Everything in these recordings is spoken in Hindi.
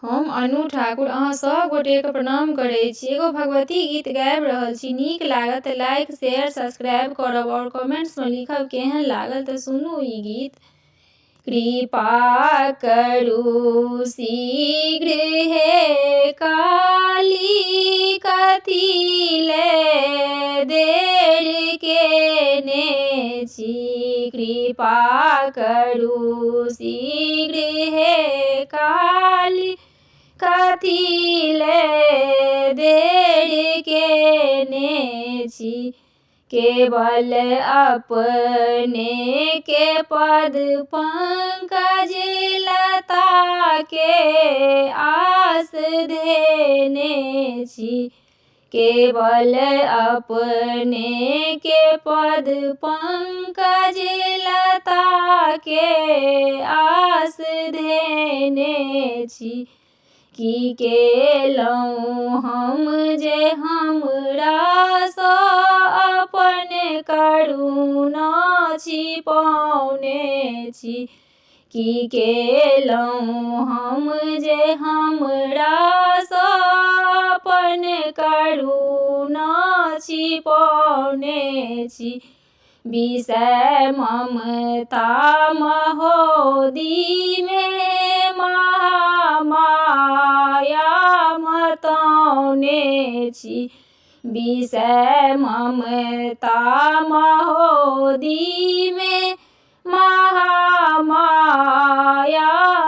हम अनु ठाकुर अहाँ सब गोटेके प्रणाम करै छी। एगो भगवती गीत गाबि रहल छी। नीक लागत तऽ लाइक शेयर सब्सक्राइब करब और कमेंट्समे लिखब केहन लागल तऽ सुनू ई गीत। कृपा करू शीघ्र हे काली, कथी ले देर केने छी। कृपा करू शीघ्र हे काली, कथी ले देर केने छी। केवल अपने के पद पंकज लता के आस धेने छी। केवल अपने के पद पंकज लता के आस धेने छी। की केलहुँ हम जे हमरा सँ अपन करुणा छिपौने छी। की केलहुँ हम जे हमरा सँ अपन करुणा छिपौने छी। विषय ममता महोदी में महामाया मतौने छी। विषय ममता महोदी में महामाया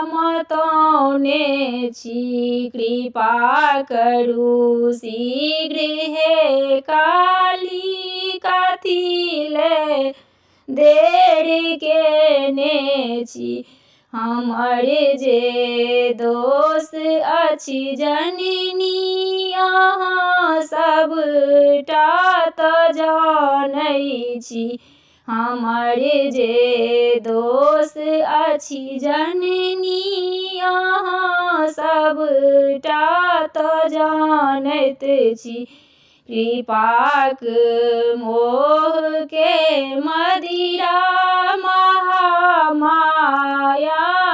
मतौने छी। कृपा करू शीघ्र हे काली, कथी ले देर केने छी। हमर जे दोष अछि जननी अहाँ सबटा तऽ जानै छी। हमर जे दोष अछि जननी अहाँ सबटा तऽ जानैत छी। कृपाक मोह के मदिरा महामाया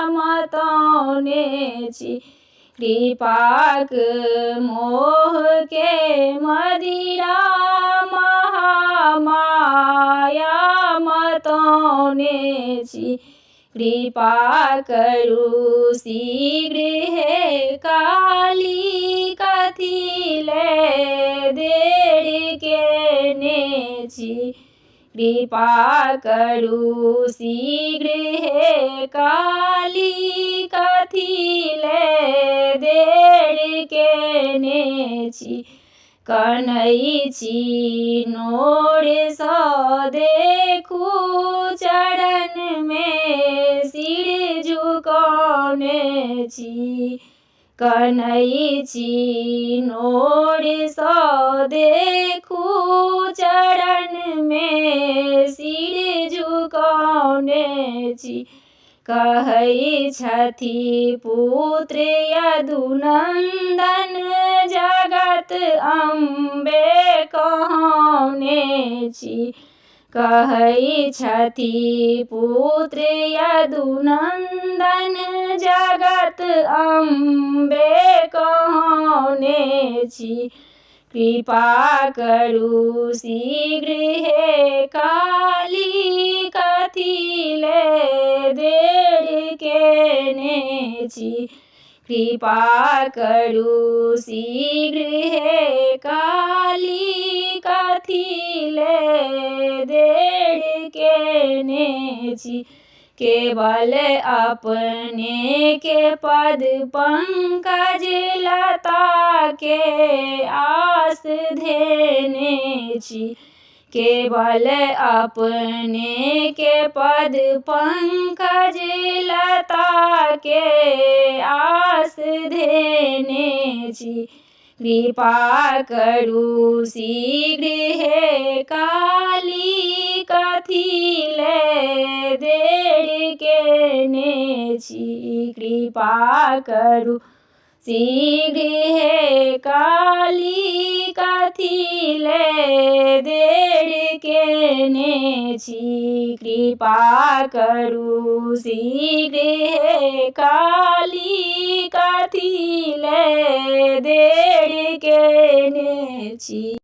मतौने छी। कृपाक मोह के मदिरा महामाया मतौने छी। कृपा करू शीघ्र हे काली, कथी ले देर केने छी। कृपा करू शीघ्र हे काली, कथी ले देर केने छी। कनै छी नोर सँ देखू चरण में सिर झुकौने छी। कनै छी नोर सँ देखू चरण में सिर झुकौने छी। कहै छथि पुत्र यदुनंदन जगत अम्बे कहौने छी। कहै छथि पुत्र यदुनंदन जगत अम्बे कहौने छी। कृपा करू शीघ्र हे काली, कथी ले देर केने छी। कृपा करू शीघ्र हे काली, कथी ले देर केने छी। केवल अपने के पद पंकज लता के आस धेने छी। केवल अपने के पद पंकज लता के आस धेने छी। कृपा करू शीघ्र हे काली, कथी ले देर केने छी। कृपा करू शीघ्र हे काली, कथी ले देर केने छी। कृपा करू शीघ्र हे काली, कथी देर केने छी।